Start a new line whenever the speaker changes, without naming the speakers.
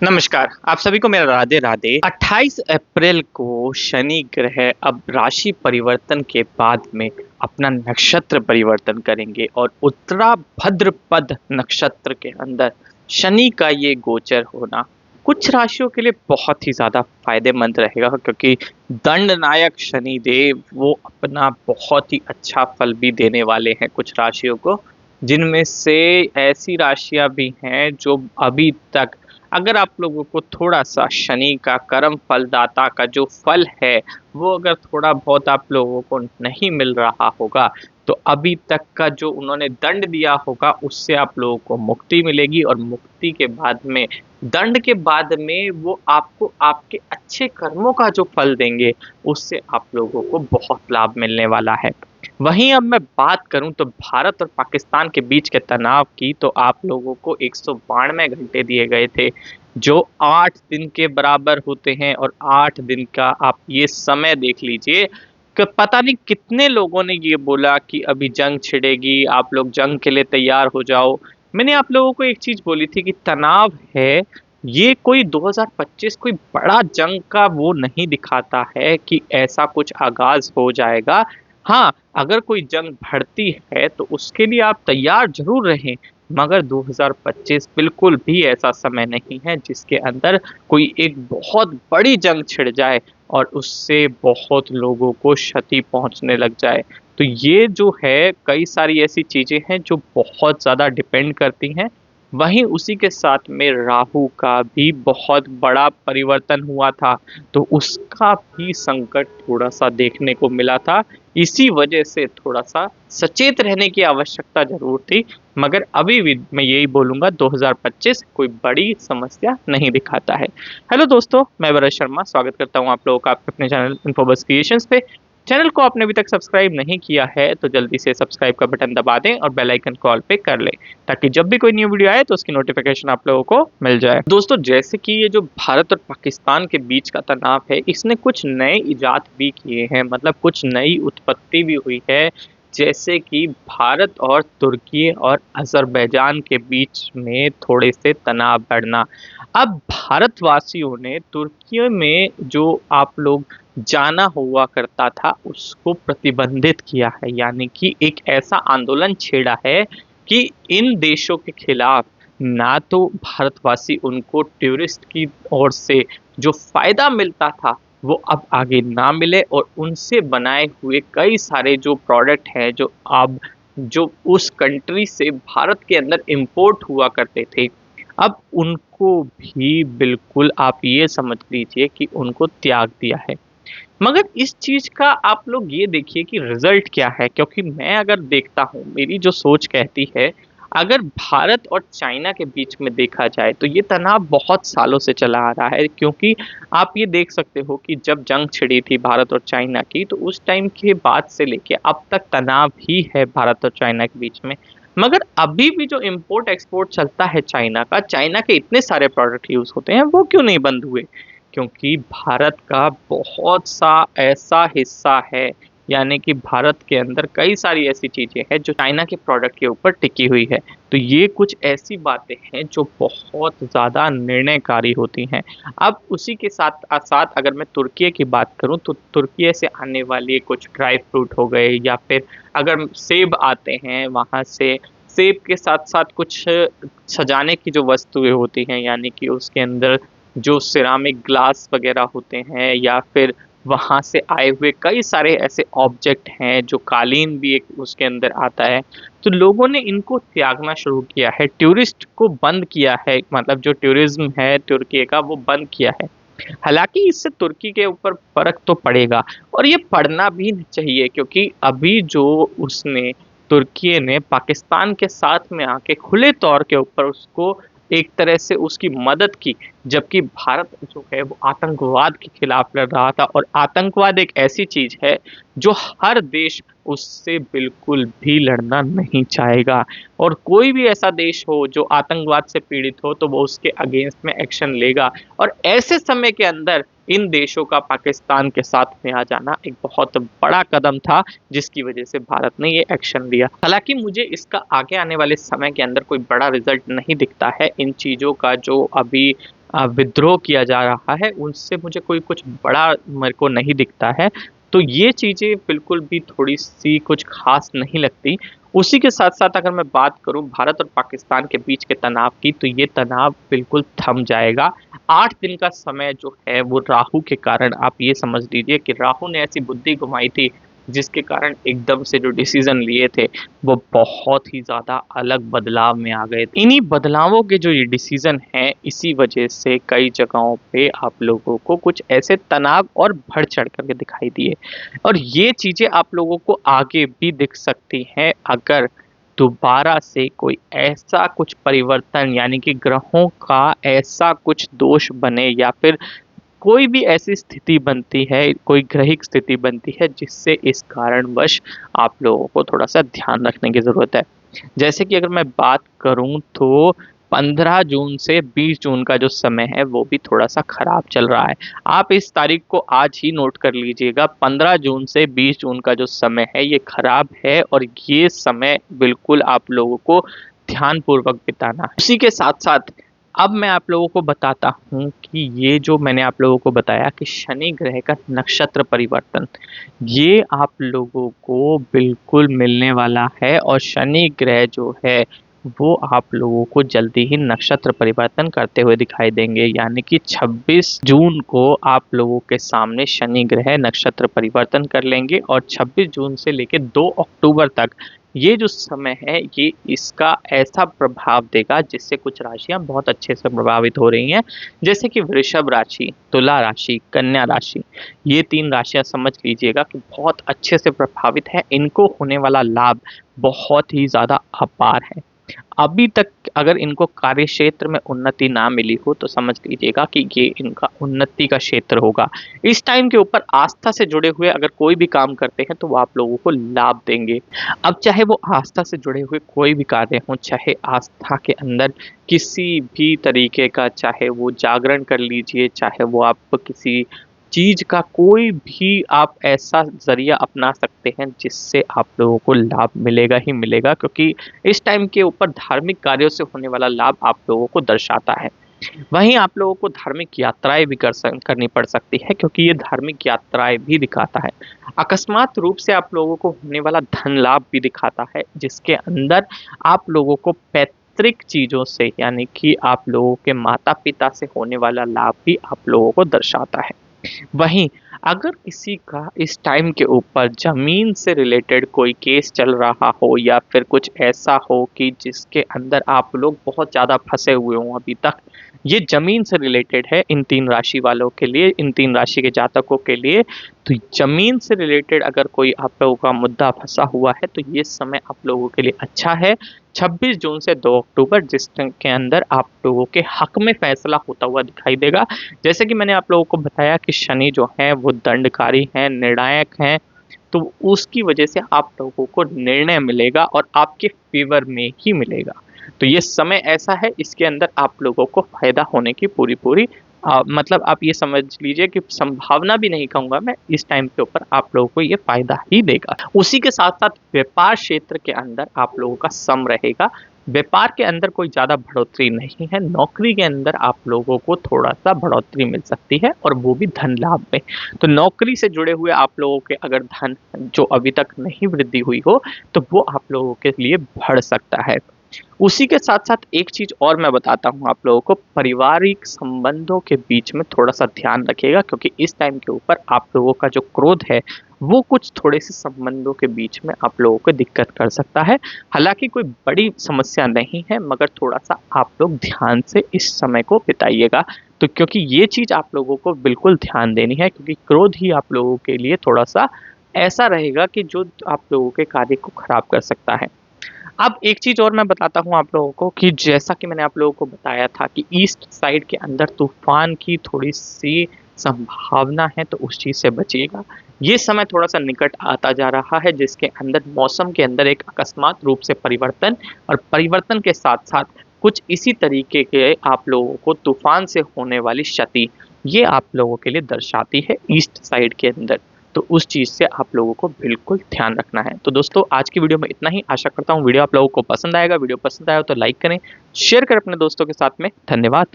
नमस्कार, आप सभी को मेरा राधे राधे। 28 अप्रैल को शनि ग्रह अब राशि परिवर्तन के बाद में अपना नक्षत्र परिवर्तन करेंगे और उत्तरा भाद्रपद नक्षत्र के अंदर शनि का ये गोचर होना कुछ राशियों के लिए बहुत ही ज़्यादा फायदेमंद रहेगा, क्योंकि दंड नायक शनि देव वो अपना बहुत ही अच्छा फल भी देने वाले हैं कुछ राशियों को, जिनमें से ऐसी राशियां भी हैं जो अभी तक, अगर आप लोगों को थोड़ा सा शनि का कर्म फलदाता का जो फल है वो अगर थोड़ा बहुत आप लोगों को नहीं मिल रहा होगा, तो अभी तक का जो उन्होंने दंड दिया होगा उससे आप लोगों को मुक्ति मिलेगी। और मुक्ति के बाद में, दंड के बाद में, वो आपको आपके अच्छे कर्मों का जो फल देंगे उससे आप लोगों को बहुत लाभ मिलने वाला है। वहीं अब मैं बात करूं तो भारत और पाकिस्तान के बीच के तनाव की, तो आप लोगों को 192 घंटे दिए गए थे जो 8 दिन के बराबर होते हैं। और 8 दिन का आप ये समय देख लीजिए कि पता नहीं कितने लोगों ने ये बोला कि अभी जंग छिड़ेगी, आप लोग जंग के लिए तैयार हो जाओ। मैंने आप लोगों को एक चीज बोली थी कि तनाव है, ये कोई 2025 कोई बड़ा जंग का वो नहीं दिखाता है कि ऐसा कुछ आगाज हो जाएगा। हाँ, अगर कोई जंग बढ़ती है तो उसके लिए आप तैयार जरूर रहें, मगर 2025 बिल्कुल भी ऐसा समय नहीं है जिसके अंदर कोई एक बहुत बड़ी जंग छिड़ जाए और उससे बहुत लोगों को क्षति पहुंचने लग जाए। तो ये जो है, कई सारी ऐसी चीजें हैं जो बहुत ज़्यादा डिपेंड करती हैं। वहीं उसी के साथ में राहु का भी बहुत बड़ा परिवर्तन हुआ था, तो उसका भी संकट थोड़ा सा देखने को मिला था। इसी वजह से थोड़ा सा सचेत रहने की आवश्यकता जरूर थी, मगर अभी भी मैं यही बोलूंगा 2025 कोई बड़ी समस्या नहीं दिखाता है। हेलो दोस्तों, मैं भरत शर्मा स्वागत करता हूं आप लोगों का आपके अपने चैनल इन्फोबस क्रिएशंस पे। चैनल को आपने अभी तक सब्सक्राइब नहीं किया है तो जल्दी से सब्सक्राइब का बटन दबा दें और बेल आइकन को ऑल पे कर लें, ताकि जब भी कोई न्यू वीडियो आए तो उसकी नोटिफिकेशन आप लोगों को मिल जाए। दोस्तों, जैसे कि ये जो भारत और पाकिस्तान के बीच का तनाव है, इसने कुछ नए इजाद भी किए हैं, मतलब कुछ नई उत्पत्ति भी हुई है। जैसे कि भारत और तुर्की और अजरबैजान के बीच में थोड़े से तनाव बढ़ना। अब भारतवासियों ने तुर्की में जो आप लोग जाना हुआ करता था उसको प्रतिबंधित किया है, यानी कि एक ऐसा आंदोलन छेड़ा है कि इन देशों के खिलाफ ना तो भारतवासी उनको टूरिस्ट की ओर से जो फायदा मिलता था वो अब आगे ना मिले, और उनसे बनाए हुए कई सारे जो प्रोडक्ट हैं जो अब जो उस कंट्री से भारत के अंदर इंपोर्ट हुआ करते थे, अब उनको भी बिल्कुल आप ये समझ लीजिए कि उनको त्याग दिया है। मगर इस चीज का आप लोग ये देखिए कि रिजल्ट क्या है, क्योंकि मैं अगर देखता हूँ, मेरी जो सोच कहती है, अगर भारत और चाइना के बीच में देखा जाए तो ये तनाव बहुत सालों से चला आ रहा है। क्योंकि आप ये देख सकते हो कि जब जंग छिड़ी थी भारत और चाइना की, तो उस टाइम के बाद से लेके अब तक तनाव ही है भारत और चाइना के बीच में। मगर अभी भी जो इम्पोर्ट एक्सपोर्ट चलता है चाइना का, चाइना के इतने सारे प्रोडक्ट यूज होते हैं, वो क्यों नहीं बंद हुए? क्योंकि भारत का बहुत सा ऐसा हिस्सा है, यानी कि भारत के अंदर कई सारी ऐसी चीजें हैं जो चाइना के प्रोडक्ट के ऊपर टिकी हुई है। तो ये कुछ ऐसी बातें हैं जो बहुत ज़्यादा निर्णयकारी होती हैं। अब उसी के साथ साथ अगर मैं तुर्की की बात करूं तो तुर्की से आने वाली कुछ ड्राई फ्रूट हो गए, या फिर अगर सेब आते हैं वहाँ से, सेब के साथ साथ कुछ सजाने की जो वस्तुएं होती हैं, यानी कि उसके अंदर जो सिरामिक ग्लास वगैरह होते हैं, या फिर वहाँ से आए हुए कई सारे ऐसे ऑब्जेक्ट हैं, जो कालीन भी एक उसके अंदर आता है। तो लोगों ने इनको त्यागना शुरू किया है, टूरिस्ट को बंद किया है, मतलब जो टूरिज्म है तुर्की का वो बंद किया है। हालांकि इससे तुर्की के ऊपर फर्क तो पड़ेगा, और ये पड़ना भी चाहिए, क्योंकि अभी जो उसने तुर्की ने पाकिस्तान के साथ में आके खुले तौर के ऊपर उसको एक तरह से उसकी मदद की, जबकि भारत जो है वो आतंकवाद के खिलाफ लड़ रहा था। और आतंकवाद एक ऐसी चीज है जो हर देश उससे बिल्कुल भी लड़ना नहीं चाहेगा, और कोई भी ऐसा देश हो जो आतंकवाद से पीड़ित हो तो वो उसके अगेंस्ट में एक्शन लेगा। और ऐसे समय के अंदर इन देशों का पाकिस्तान के साथ में आ जाना एक बहुत बड़ा कदम था, जिसकी वजह से भारत ने ये एक्शन लिया। हालांकि मुझे इसका आगे आने वाले समय के अंदर कोई बड़ा रिजल्ट नहीं दिखता है इन चीज़ों का, जो अभी विद्रोह किया जा रहा है, उससे मुझे कोई कुछ बड़ा मेरे को नहीं दिखता है। तो ये चीज़ें बिल्कुल भी थोड़ी-सी कुछ ख़ास नहीं लगती। उसी के साथ-साथ अगर मैं बात करूँ भारत और पाकिस्तान के बीच के तनाव की, तो ये तनाव बिल्कुल थम जाएगा। 8 दिन का समय जो है वो राहु के कारण, आप ये समझ लीजिए कि राहु ने ऐसी बुद्धि घुमाई थी, जिसके कारण एकदम से जो डिसीज़न लिए थे, वो बहुत ही ज़्यादा अलग बदलाव में आ गए। इन्हीं बदलावों के जो ये डिसीज़न हैं, इसी वजह से कई जगहों पे आप लोगों को कुछ ऐसे तनाव और बढ़-चढ़ कर के दिखाई दिए। और ये चीज़ें आप लोगों को आगे भी दिख सकती हैं, अगर दोबारा से कोई ऐसा कुछ परिवर्तन, यानी कि ग्रहों का ऐसा कुछ दोष बने, या फिर कोई भी ऐसी स्थिति बनती है, कोई ग्रहिक स्थिति बनती है, जिससे इस कारणवश आप लोगों को थोड़ा-सा ध्यान रखने की ज़रूरत है। जैसे कि अगर मैं बात करूँ, तो 15 जून से 20 जून का जो समय है वो भी थोड़ा-सा खराब चल रहा है। आप इस तारीख को आज ही नोट कर लीजिएगा, 15 जून से 20 जून का जो समय है ये खराब है, और ये समय बिल्कुल आप लोगों को ध्यानपूर्वक बिताना है। उसी के साथ-साथ अब मैं आप लोगों को बताता हूँ कि ये जो मैंने आप लोगों को बताया कि शनि ग्रह का नक्षत्र परिवर्तन, ये आप लोगों को बिल्कुल मिलने वाला है, और शनि ग्रह जो है वो आप लोगों को जल्दी ही नक्षत्र परिवर्तन करते हुए दिखाई देंगे। यानी कि 26 जून को आप लोगों के सामने शनि ग्रह नक्षत्र परिवर्तन कर लेंगे, और 26 जून से लेकर 2 अक्टूबर तक ये जो समय है ये इसका ऐसा प्रभाव देगा, जिससे कुछ राशियां बहुत अच्छे से प्रभावित हो रही हैं। जैसे कि वृषभ राशि, तुला राशि, कन्या राशि, ये 3 राशियां समझ लीजिएगा कि बहुत अच्छे से प्रभावित है। इनको होने वाला लाभ बहुत ही ज़्यादा अपार है। अभी तक अगर इनको कार्य क्षेत्र में उन्नति ना मिली हो, तो समझ लीजिएगा कि ये इनका उन्नति का क्षेत्र होगा। इस टाइम के ऊपर आस्था से जुड़े हुए अगर कोई भी काम करते हैं, तो वो आप लोगों को लाभ देंगे। अब चाहे वो आस्था से जुड़े हुए कोई भी कार्य हों, चाहे आस्था के अंदर किसी भी तरीके का, चाहे वो जागरण कर लीजिए, चाहे वो आप किसी चीज़ का कोई भी आप ऐसा ज़रिया अपना सकते हैं, जिससे आप लोगों को लाभ मिलेगा ही मिलेगा, क्योंकि इस टाइम के ऊपर धार्मिक कार्यों से होने वाला लाभ आप लोगों को दर्शाता है। वहीं आप लोगों को धार्मिक यात्राएँ भी करनी पड़ सकती है, क्योंकि ये धार्मिक यात्राएँ भी दिखाता है। अकस्मात रूप से आप लोगों को होने वाला धन लाभ भी दिखाता है, जिसके अंदर आप लोगों को पैतृक चीज़ों से, यानी कि आप लोगों के माता-पिता से होने वाला लाभ भी आप लोगों को दर्शाता है। वहीं अगर किसी का इस टाइम के ऊपर ज़मीन से रिलेटेड कोई केस चल रहा हो, या फिर कुछ ऐसा हो कि जिसके अंदर आप लोग बहुत ज़्यादा फँसे हुए हों अभी तक, ये ज़मीन से रिलेटेड है इन 3 राशि वालों के लिए, इन 3 राशि के जातकों के लिए। तो ज़मीन से रिलेटेड अगर कोई आप लोगों का मुद्दा फँसा हुआ है, तो ये समय आप लोगों के लिए अच्छा है। 26 जून से 2 अक्टूबर, जिसके अंदर आप लोगों के हक में फैसला होता हुआ दिखाई देगा। जैसे कि मैंने आप लोगों को बताया कि शनि जो हैं वो दंडकारी हैं, निर्णायक हैं, तो उसकी वजह से आप लोगों को निर्णय मिलेगा, और आपके फ़ेवर में ही मिलेगा। तो ये समय ऐसा है, इसके अंदर आप लोगों को फ़ायदा होने की पूरी-पूरी मतलब आप ये समझ लीजिए कि संभावना भी नहीं कहूँगा मैं, इस टाइम के ऊपर आप लोगों को ये फ़ायदा ही देगा। उसी के साथ-साथ व्यापार क्षेत्र के अंदर आप लोगों का सम रहेगा। व्यापार के अंदर कोई ज़्यादा बढ़ोतरी नहीं है, नौकरी के अंदर आप लोगों को थोड़ा-सा बढ़ोतरी मिल सकती है, और वो भी धन लाभ में। तो नौकरी से जुड़े हुए आप लोगों के अगर धन जो अभी तक नहीं वृद्धि हुई हो, तो वो आप लोगों के लिए बढ़ सकता है। उसी के साथ-साथ एक चीज़ और मैं बताता हूँ आप लोगों को, पारिवारिक संबंधों के बीच में थोड़ा-सा ध्यान रखिएगा, क्योंकि इस टाइम के ऊपर आप लोगों का जो क्रोध है, वो कुछ थोड़े-से संबंधों के बीच में आप लोगों को दिक्कत कर सकता है। हालाँकि कोई बड़ी समस्या नहीं है, मगर थोड़ा-सा आप लोग ध्यान से इस समय को बिताइएगा। तो क्योंकि ये चीज़ आप लोगों को बिल्कुल ध्यान देनी है, क्योंकि क्रोध ही आप लोगों के लिए थोड़ा-सा ऐसा रहेगा कि जो आप लोगों के कार्य को खराब कर सकता है। अब एक चीज़ और मैं बताता हूँ आप लोगों को, कि जैसा कि मैंने आप लोगों को बताया था कि ईस्ट साइड के अंदर तूफ़ान की थोड़ी-सी संभावना है, तो उस चीज़ से बचिएगा। ये समय थोड़ा-सा निकट आता जा रहा है, जिसके अंदर मौसम के अंदर एक अकस्मात रूप से परिवर्तन, और परिवर्तन के साथ-साथ कुछ इसी तरीके के आप लोगों को तूफ़ान से होने वाली क्षति, ये आप लोगों के लिए दर्शाती है ईस्ट साइड के अंदर। तो उस चीज़ से आप लोगों को बिल्कुल ध्यान रखना है। तो दोस्तों, आज की वीडियो में इतना ही। आशा करता हूँ वीडियो आप लोगों को पसंद आएगा। वीडियो पसंद आया हो तो लाइक करें, शेयर करें अपने दोस्तों के साथ में। धन्यवाद।